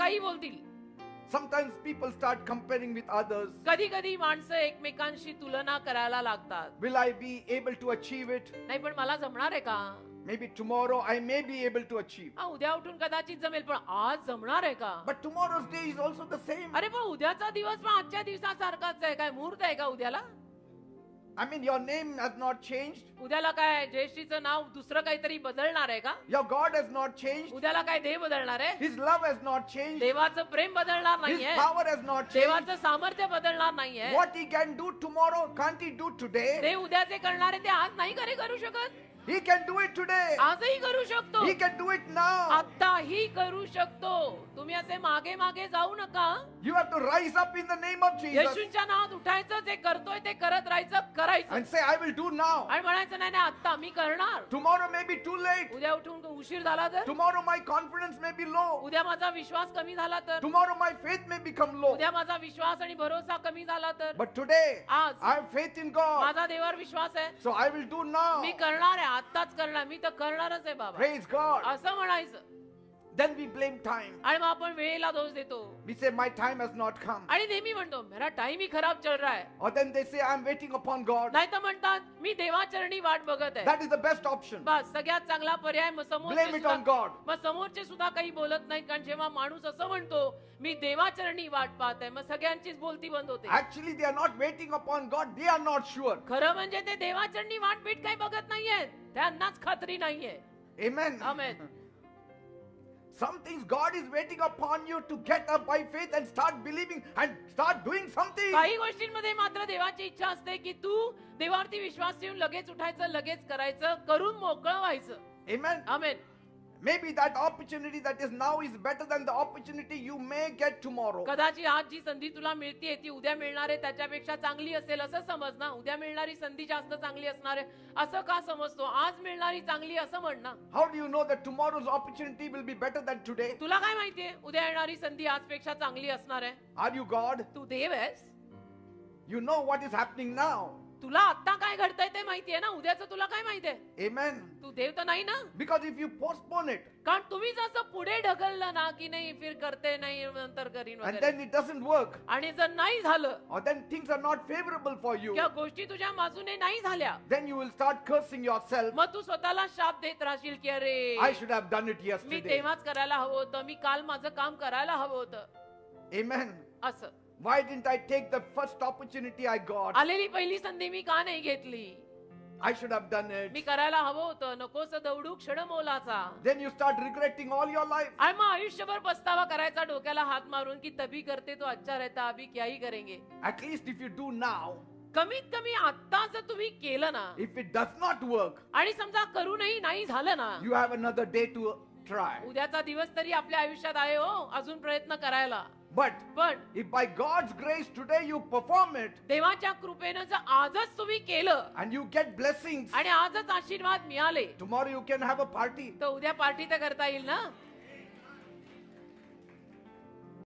काही बोलतील. Sometimes people start comparing with others. कधी कधी माणसं एकमेकांशी तुलना करायला लागतात. Will I be able to achieve it? नाही पण मला जमणार आहे का? Maybe tomorrow I may be able to achieve. हा, उद्या उठून कदाचित जमेल, पण आज जमणार आहे का? But tomorrow's day is also the same. अरे पण उद्याचा दिवस पण आजच्या दिवसासारखाच आहे. काय मुहूर्त आहे का उद्याला? I mean, your name has not changed. उद्याला काय जयश्रीचं नाव दुसरं काहीतरी बदलणार आहे का? Your God has not changed. उद्याला काय देव बदलणार आहे? His love has not changed. देवाचं प्रेम बदलणार His नाहीये. power has not changed. देवाचं सामर्थ्य बदलणार नाहीये. What he can do tomorrow, can't he do today? ते उद्याचे करणार आहे ते आज नाही करू शकत. He can do it today. आजही करू शकतो. He can do it now. आताही करू शकतो. तुम्ही असे मागे मागे जाऊ नका. You have to rise up in the name of Jesus येशूच्या नावात उठायचं, जे करतोय ते करत राहायचं, करायचं and say, I will do now. आणि म्हणायचं नाही नाही आता मी करणार. Tomorrow may be too late. उद्या उठून उशीर झाला तर, Tomorrow my confidence may be low. उद्या माझा विश्वास कमी झाला तर, Tomorrow my faith may become low. उद्या माझा विश्वास आणि भरोसा कमी झाला तर, But today, आज I have faith in God. माझा देवावर विश्वास आहे, So I will do now. मी करणार आहे, आत्ताच करणार, मी तर करणारच आहे बाबा, Praise God. असं म्हणायचं. Then we blame time. आणि मग आपण वेळेला दोष देतो We say, my time has not come. आणि नेहमी म्हणतो मेरा टाइम ही खराब चल रहा है. Or then they say, I'm waiting upon God. नाही तर म्हणतात मी देवाचरणी वाट बघत आहे. That is the best option. बस सगळ्यात चांगला पर्याय. मग Blame it on God. समोरचे सुद्धा काही बोलत नाहीत, कारण जेव्हा माणूस असं म्हणतो मी देवाचरणी वाट पाहत आहे, मग सगळ्यांचीच बोलती बंद होते. Actually, they are not waiting upon God. They are not sure. खरं म्हणजे ते देवाचरणी वाट बीट काही बघत नाहीयेत, त्यांनाच खात्री नाहीये. Amen. Amen. Some things God is waiting upon you to get up by faith and start believing and start doing something. काही गोष्टींमध्ये मात्र देवाची इच्छा असते की तू देवावरती विश्वास ठेवून लगेच उठायचं, लगेच करायचं, करून मोकळं व्हायचं. Amen. Amen. Maybe that opportunity that is now is better than the opportunity you may get tomorrow. कदाचित आज जी संधी तुला मिळतीये ती उद्या मिळणार आहे त्याच्यापेक्षा चांगली असेल असं समज ना. उद्या मिळणारी संधी जास्त चांगली असणार आहे असं का समजतो? आज मिळणारी चांगली असं म्हण ना. How do you know that tomorrow's opportunity will be better than today? तुला काय माहितीये उद्या येणारी संधी आजपेक्षा चांगली असणार आहे? Are you God? तू देव आहेस. You know what is happening now. तुला आता काय घडतंय ते माहितीये ना. उद्याचं तुला काय माहितीये? Amen. तू देव तर नाही ना. Because if you postpone it कारण तुम्ही जसं पुढे ढकललं ना की नाही फिर करते नाही नंतर करीन and वगैरे, then it doesn't work, आणि जर नाही झालं or then things are not favorable for you, किंवा गोष्टी तुझ्या बाजूने नाही झाल्या, then you will start cursing yourself. मग तू स्वतःला शाप देत राहशील की अरे I should have done it me yesterday. तेव्हाच करायला हवं होतं, मी काल माझं काम करायला हवं होतं. Amen. असं Why didn't I take the first opportunity I got? आलेली पहिली संधी मी का नाही घेतली? I should have done me it. करायला हवं होतं. नकोस दौडू क्षण मोलाचा. Then you start regretting all your life. आणि मग आयुष्यभर पस्तावा करायचा डोक्याला हात मारून की तभी करते तो अच्छा रहता अभी क्या ही करेंगे. At least if you do now, कमीत कमी आता जर तुम्ही केलं ना if it does not work, आणि समजा करूनही नाही झालं ना, you have another day to try. उद्याचा दिवस तरी आपल्या आयुष्यात आहे हो अजून प्रयत्न करायला. But पण if by God's grace today you perform it देवाच्या कृपेनं जर आजच तुम्ही केलं and you get blessings, आणि आजच आशीर्वाद मिळाले tomorrow you can have a party. तर उद्या पार्टी तर करता येईल ना.